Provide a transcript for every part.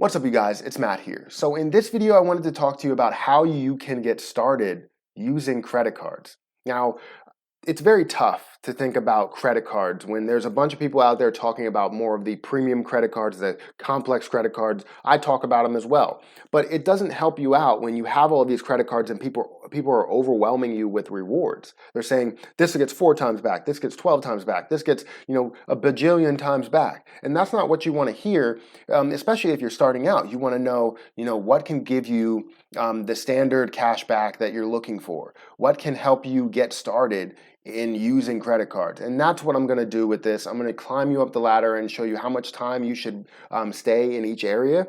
What's up, you guys? It's Matt here. So in this video, I wanted to talk to you about how you can get started using credit cards. Now, it's very tough to think about credit cards when there's a bunch of people out there talking about more of the premium credit cards, the complex credit cards. I talk about them as well. But it doesn't help you out when you have all these credit cards and people are overwhelming you with rewards. They're saying this gets 4 times back, this gets 12 times back, this gets, a bajillion times back. And that's not what you want to hear, especially if you're starting out. You want to know, what can give you the standard cash back that you're looking for. What can help you get started in using credit cards. And that's what I'm going to do with this. I'm going to climb you up the ladder and show you how much time you should stay in each area.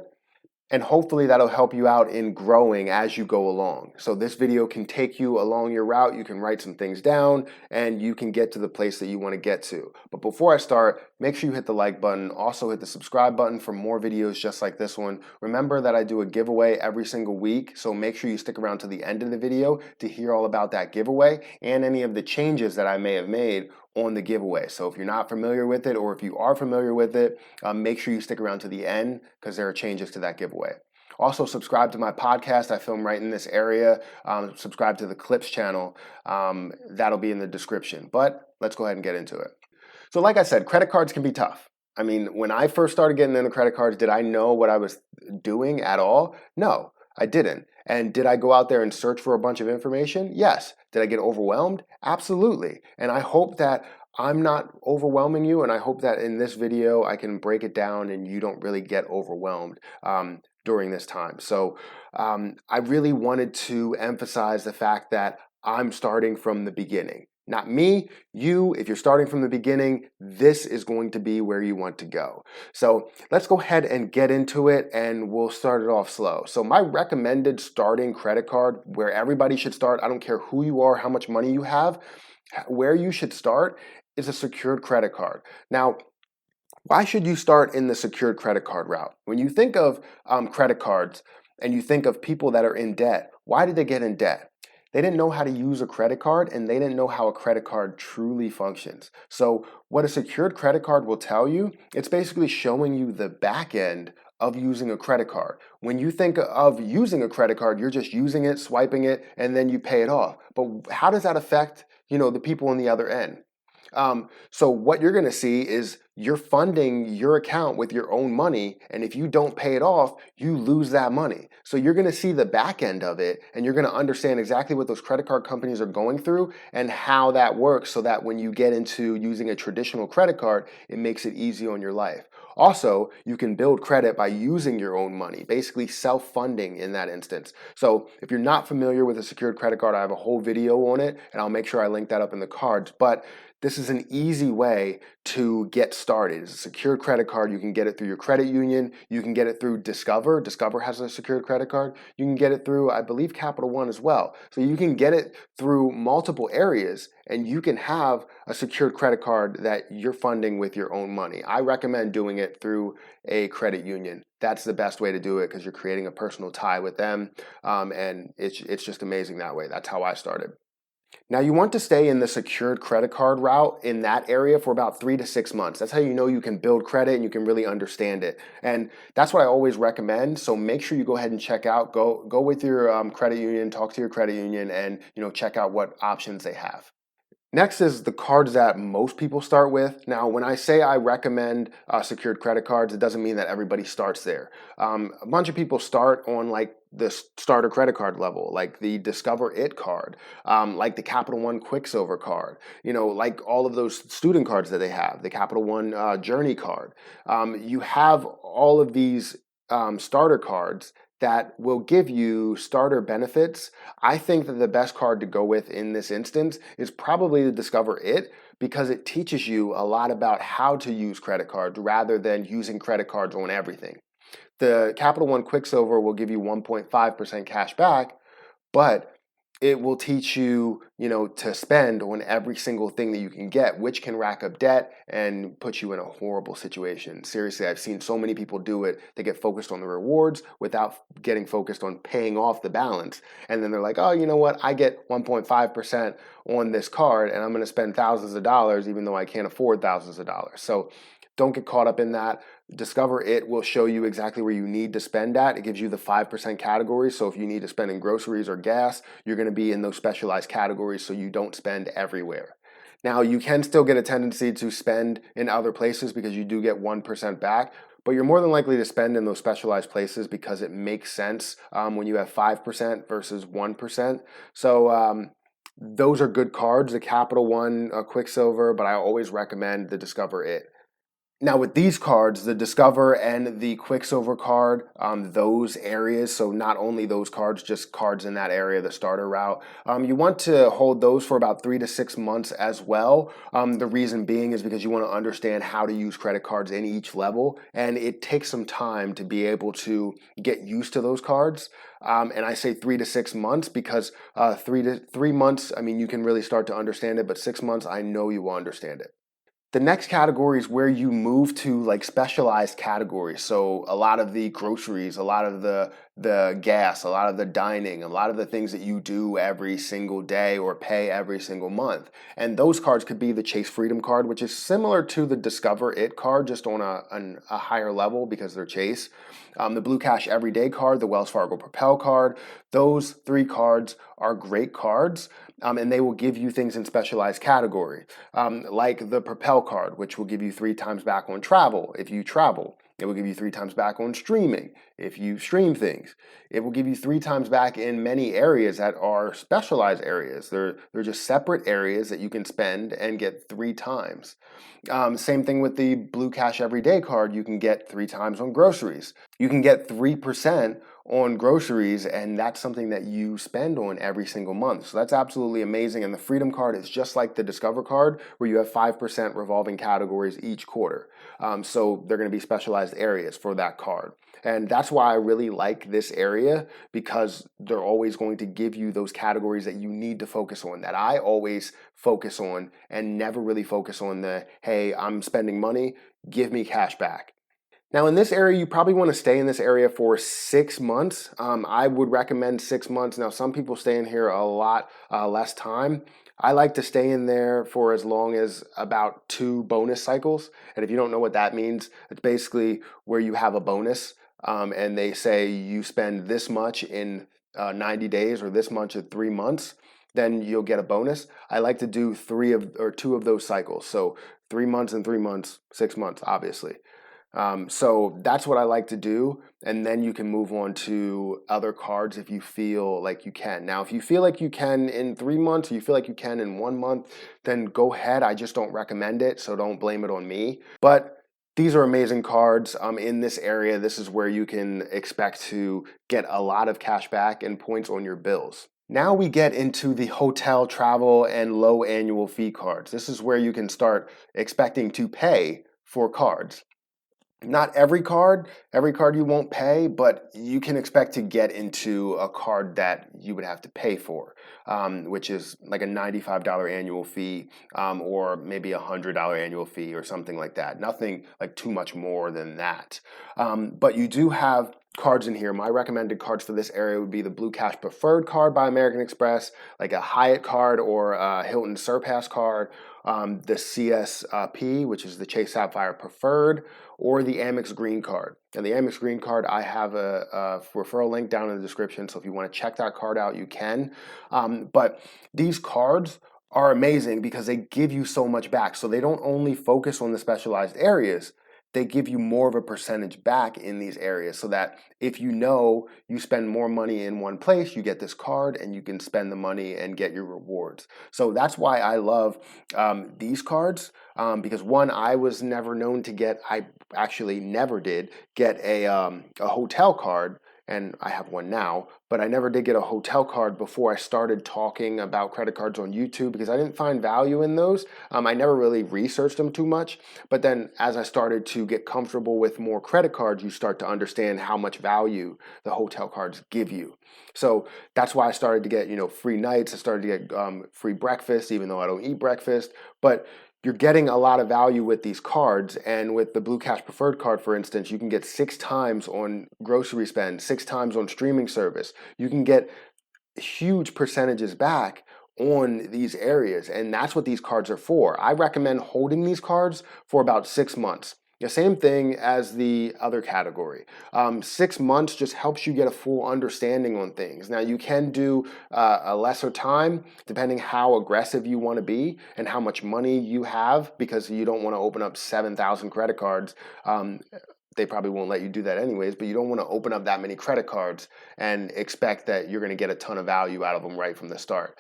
And hopefully that'll help you out in growing as you go along. So this video can take you along your route. You can write some things down and you can get to the place that you want to get to. But before I start, make sure you hit the like button. Also hit the subscribe button for more videos just like this one. Remember that I do a giveaway every single week. So make sure you stick around to the end of the video to hear all about that giveaway and any of the changes that I may have made on the giveaway. So if you're not familiar with it, or if you are familiar with it, make sure you stick around to the end because there are changes to that giveaway. Also, subscribe to my podcast. I film right in this area. Subscribe to the Clips channel. That'll be in the description. But let's go ahead and get into it. So like I said, credit cards can be tough. I mean, when I first started getting into credit cards, did I know what I was doing at all? No, I didn't. And did I go out there and search for a bunch of information? Yes. Did I get overwhelmed? Absolutely. And I hope that I'm not overwhelming you, and I hope that in this video I can break it down and you don't really get overwhelmed during this time. So I really wanted to emphasize the fact that I'm starting from the beginning. Not me, you. If you're starting from the beginning, this is going to be where you want to go. So let's go ahead and get into it, and we'll start it off slow. So my recommended starting credit card, where everybody should start, I don't care who you are, how much money you have, where you should start is a secured credit card. Now, why should you start in the secured credit card route? When you think of credit cards and you think of people that are in debt, why did they get in debt? They didn't know how to use a credit card, and they didn't know how a credit card truly functions. So what a secured credit card will tell you, it's basically showing you the back end of using a credit card. When you think of using a credit card, you're just using it, swiping it, and then you pay it off. But how does that affect, the people on the other end? So what you're going to see is you're funding your account with your own money, and if you don't pay it off, you lose that money. So you're going to see the back end of it, and you're going to understand exactly what those credit card companies are going through and how that works, so that when you get into using a traditional credit card, it makes it easy on your life. Also, you can build credit by using your own money, basically self-funding in that instance. So if you're not familiar with a secured credit card, I have a whole video on it, and I'll make sure I link that up in the cards. But this is an easy way to get started. It's a secured credit card. You can get it through your credit union. You can get it through Discover. Discover has a secured credit card. You can get it through, I believe, Capital One as well. So you can get it through multiple areas, and you can have a secured credit card that you're funding with your own money. I recommend doing it through a credit union. That's the best way to do it because you're creating a personal tie with them, and it's just amazing that way. That's how I started. Now, you want to stay in the secured credit card route in that area for about 3 to 6 months. That's how you know you can build credit and you can really understand it. And that's what I always recommend. So make sure you go ahead and check out, go with your credit union, talk to your credit union, and check out what options they have. Next is the cards that most people start with. Now, when I say I recommend secured credit cards, it doesn't mean that everybody starts there. A bunch of people start on like the starter credit card level, like the Discover It card, like the Capital One Quicksilver card, like all of those student cards that they have, the Capital One Journey card. You have all of these starter cards that will give you starter benefits. I think that the best card to go with in this instance is probably the Discover It, because it teaches you a lot about how to use credit cards rather than using credit cards on everything. The Capital One Quicksilver will give you 1.5% cash back, but it will teach you, to spend on every single thing that you can get, which can rack up debt and put you in a horrible situation. Seriously, I've seen so many people do it. They get focused on the rewards without getting focused on paying off the balance. And then they're like, oh, you know what? I get 1.5% on this card and I'm going to spend thousands of dollars even though I can't afford thousands of dollars. So don't get caught up in that. Discover It will show you exactly where you need to spend at. It gives you the 5% categories. So if you need to spend in groceries or gas, you're going to be in those specialized categories so you don't spend everywhere. Now, you can still get a tendency to spend in other places because you do get 1% back, but you're more than likely to spend in those specialized places because it makes sense when you have 5% versus 1%. So those are good cards, the Capital One, Quicksilver, but I always recommend the Discover It. Now with these cards, the Discover and the Quicksilver card, those areas, so not only those cards, just cards in that area, the starter route, you want to hold those for about 3 to 6 months as well. The reason being is because you want to understand how to use credit cards in each level, and it takes some time to be able to get used to those cards. And I say 3 to 6 months because 3 months, I mean, you can really start to understand it, but 6 months, I know you will understand it. The next category is where you move to like specialized categories. So a lot of the groceries, a lot of the gas, a lot of the dining, a lot of the things that you do every single day or pay every single month. And those cards could be the Chase Freedom card, which is similar to the Discover It card, just on a higher level because they're Chase. The Blue Cash Everyday card, the Wells Fargo Propel card. Those 3 cards are great cards, and they will give you things in specialized category, like the Propel card, which will give you 3 times back on travel if you travel. It will give you 3 times back on streaming if you stream things. It will give you 3 times back in many areas that are specialized areas. They're just separate areas that you can spend and get 3 times. Same thing with the Blue Cash Everyday card. You can get 3 times on groceries. You can get 3% on groceries, and that's something that you spend on every single month. So that's absolutely amazing. And the Freedom card is just like the Discover card, where you have 5% revolving categories each quarter. So they're going to be specialized areas for that card. And that's why I really like this area, because they're always going to give you those categories that you need to focus on, that I always focus on and never really focus on the, hey, I'm spending money, give me cash back. Now in this area, you probably want to stay in this area for 6 months. I would recommend 6 months. Now some people stay in here a lot less time. I like to stay in there for as long as about 2 bonus cycles. And if you don't know what that means, it's basically where you have a bonus and they say you spend this much in 90 days or this much in 3 months, then you'll get a bonus. I like to do 2 of those cycles. So 3 months and 3 months, 6 months, obviously. So that's what I like to do. And then you can move on to other cards if you feel like you can. Now, if you feel like you can in 3 months, or you feel like you can in 1 month, then go ahead. I just don't recommend it, so don't blame it on me. But these are amazing cards in this area. This is where you can expect to get a lot of cash back and points on your bills. Now we get into the hotel, travel, and low annual fee cards. This is where you can start expecting to pay for cards. Not every card you won't pay, but you can expect to get into a card that you would have to pay for, which is like a $95 annual fee or maybe a $100 annual fee or something like that. Nothing like too much more than that. But you do have cards in here. My recommended cards for this area would be the Blue Cash Preferred card by American Express, like a Hyatt card or a Hilton Surpass card, the CSP, which is the Chase Sapphire Preferred, or the Amex Green card. And the Amex Green card, I have a referral link down in the description, so if you want to check that card out, you can. But these cards are amazing because they give you so much back. So they don't only focus on the specialized areas, they give you more of a percentage back in these areas, so that if you know you spend more money in one place, you get this card and you can spend the money and get your rewards. So that's why I love these cards, because one, I was never known to get, I actually never did get a hotel card, and I have one now, but I never did get a hotel card before I started talking about credit cards on YouTube because I didn't find value in those. I never really researched them too much, but then as I started to get comfortable with more credit cards, you start to understand how much value the hotel cards give you. So that's why I started to get, free nights. I started to get free breakfast, even though I don't eat breakfast, but you're getting a lot of value with these cards. And with the Blue Cash Preferred card, for instance, you can get 6 times on grocery spend, 6 times on streaming service. You can get huge percentages back on these areas. And that's what these cards are for. I recommend holding these cards for about 6 months. The same thing as the other category. 6 months just helps you get a full understanding on things. Now you can do a lesser time depending how aggressive you want to be and how much money you have, because you don't want to open up 7,000 credit cards. They probably won't let you do that anyways, but you don't want to open up that many credit cards and expect that you're going to get a ton of value out of them right from the start,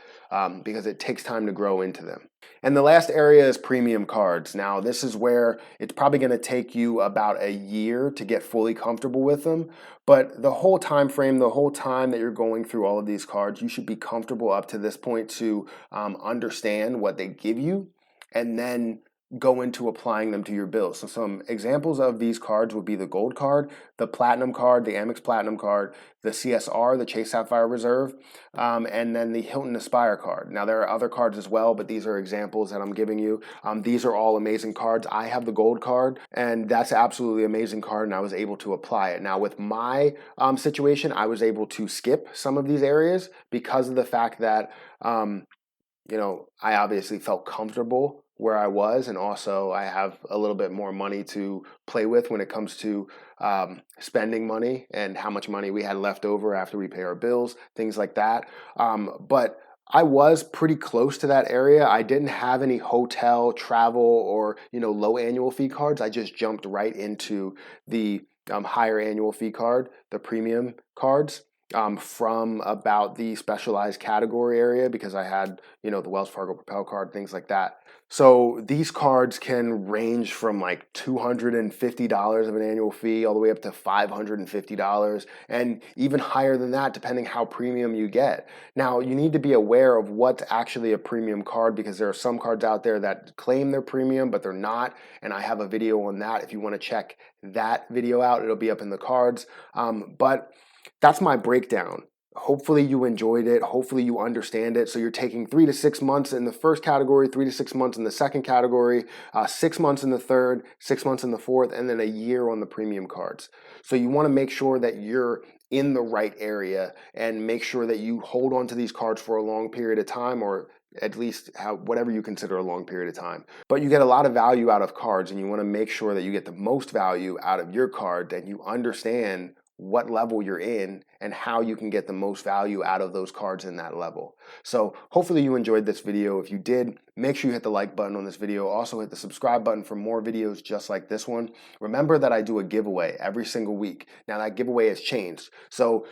because it takes time to grow into them. And the last area is premium cards. Now, this is where it's probably going to take you about a year to get fully comfortable with them, but the whole time frame, the whole time that you're going through all of these cards, you should be comfortable up to this point to understand what they give you, and then go into applying them to your bills. So some examples of these cards would be the Gold card, the Platinum card, the Amex Platinum card, the CSR, the Chase Sapphire Reserve, and then the Hilton Aspire card. Now there are other cards as well, but these are examples that I'm giving you. These are all amazing cards. I have the Gold card, and that's absolutely amazing card, and I was able to apply it. Now with my situation, I was able to skip some of these areas because of the fact that I obviously felt comfortable where I was, and also I have a little bit more money to play with when it comes to spending money and how much money we had left over after we pay our bills, things like that. But I was pretty close to that area. I didn't have any hotel, travel, or low annual fee cards. I just jumped right into the higher annual fee card, the premium cards. From about the specialized category area, because I had, the Wells Fargo Propel card, things like that. So these cards can range from like $250 of an annual fee all the way up to $550, and even higher than that depending how premium you get. Now you need to be aware of what's actually a premium card, because there are some cards out there that claim they're premium but they're not, and I have a video on that. If you want to check that video out, it'll be up in the cards. But that's my breakdown. Hopefully you enjoyed it. Hopefully you understand it. So you're taking 3 to 6 months in the first category, 3 to 6 months in the second category, 6 months in the third, 6 months in the fourth, and then a year on the premium cards. So you want to make sure that you're in the right area and make sure that you hold on to these cards for a long period of time, or at least whatever you consider a long period of time. But you get a lot of value out of cards, and you want to make sure that you get the most value out of your card, that you understand what level you're in and how you can get the most value out of those cards in that level. So hopefully you enjoyed this video. If you did, make sure you hit the like button on this video. Also hit the subscribe button for more videos just like this one. Remember that I do a giveaway every single week. Now that giveaway has changed. So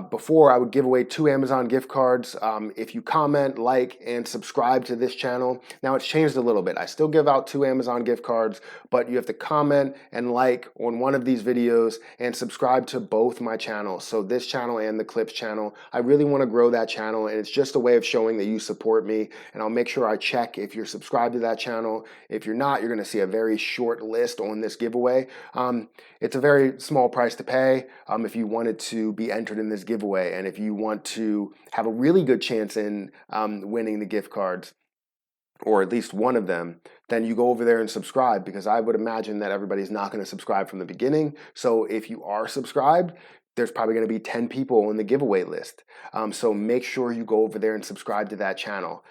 before, I would give away 2 Amazon gift cards if you comment, like, and subscribe to this channel. Now it's changed a little bit. I still give out 2 Amazon gift cards, but you have to comment and like on one of these videos and subscribe to both my channels. So this channel and the Clips channel. I really want to grow that channel, and it's just a way of showing that you support me. And I'll make sure I check if you're subscribed to that channel. If you're not, you're going to see a very short list on this giveaway. It's a very small price to pay if you wanted to be entered in this giveaway, and if you want to have a really good chance in winning the gift cards, or at least one of them, then you go over there and subscribe, because I would imagine that everybody's not going to subscribe from the beginning. So if you are subscribed, there's probably going to be 10 people on the giveaway list. So make sure you go over there and subscribe to that channel,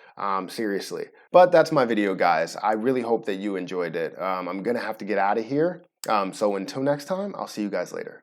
seriously. But that's my video, guys. I really hope that you enjoyed it. I'm going to have to get out of here. So until next time, I'll see you guys later.